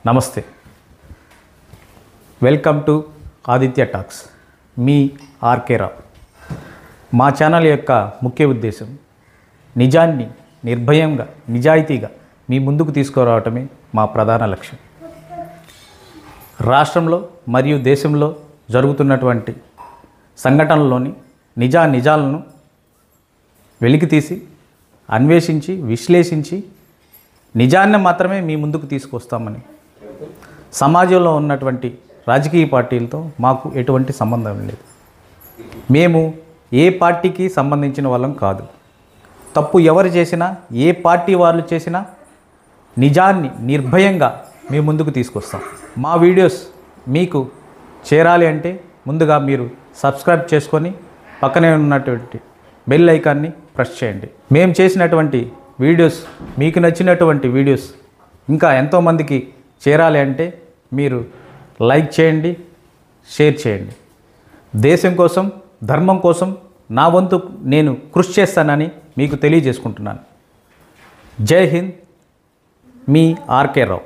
నమస్తే, welcome to Aditya Talks. మీ ఆర్కే రావు. మా ఛానల్ యొక్క ముఖ్య ఉద్దేశం నిజాన్ని నిర్భయంగా, నిజాయితీగా మీ ముందుకు తీసుకురావటమే మా ప్రధాన లక్ష్యం. రాష్ట్రంలో మరియు దేశంలో జరుగుతున్నటువంటి సంఘటనల్లోని నిజాలను వెలికితీసి, అన్వేషించి, విశ్లేషించి నిజాన్ని మాత్రమే మీ ముందుకు తీసుకొస్తామని. సమాజంలో ఉన్నటువంటి రాజకీయ పార్టీలతో మాకు ఎటువంటి సంబంధం లేదు. మేము ఏ పార్టీకి సంబంధించిన వాళ్ళం కాదు. తప్పు ఎవరు చేసినా, ఏ పార్టీ వాళ్ళు చేసినా నిజాన్ని నిర్భయంగా మీ ముందుకు తీసుకొస్తాం. మా వీడియోస్ మీకు చేరాలి అంటే ముందుగా మీరు సబ్స్క్రైబ్ చేసుకొని పక్కనే ఉన్నటువంటి బెల్ ఐకాన్ని ప్రెస్ చేయండి. మేము చేసినటువంటి వీడియోస్, మీకు నచ్చినటువంటి వీడియోస్ ఇంకా ఎంతోమందికి చేరాలి అంటే మీరు లైక్ చేయండి, షేర్ చేయండి. దేశం కోసం, ధర్మం కోసం నా వంతు నేను కృషి చేస్తానని మీకు తెలియజేసుకుంటున్నాను. జై హింద్, మీ ఆర్కే రావు.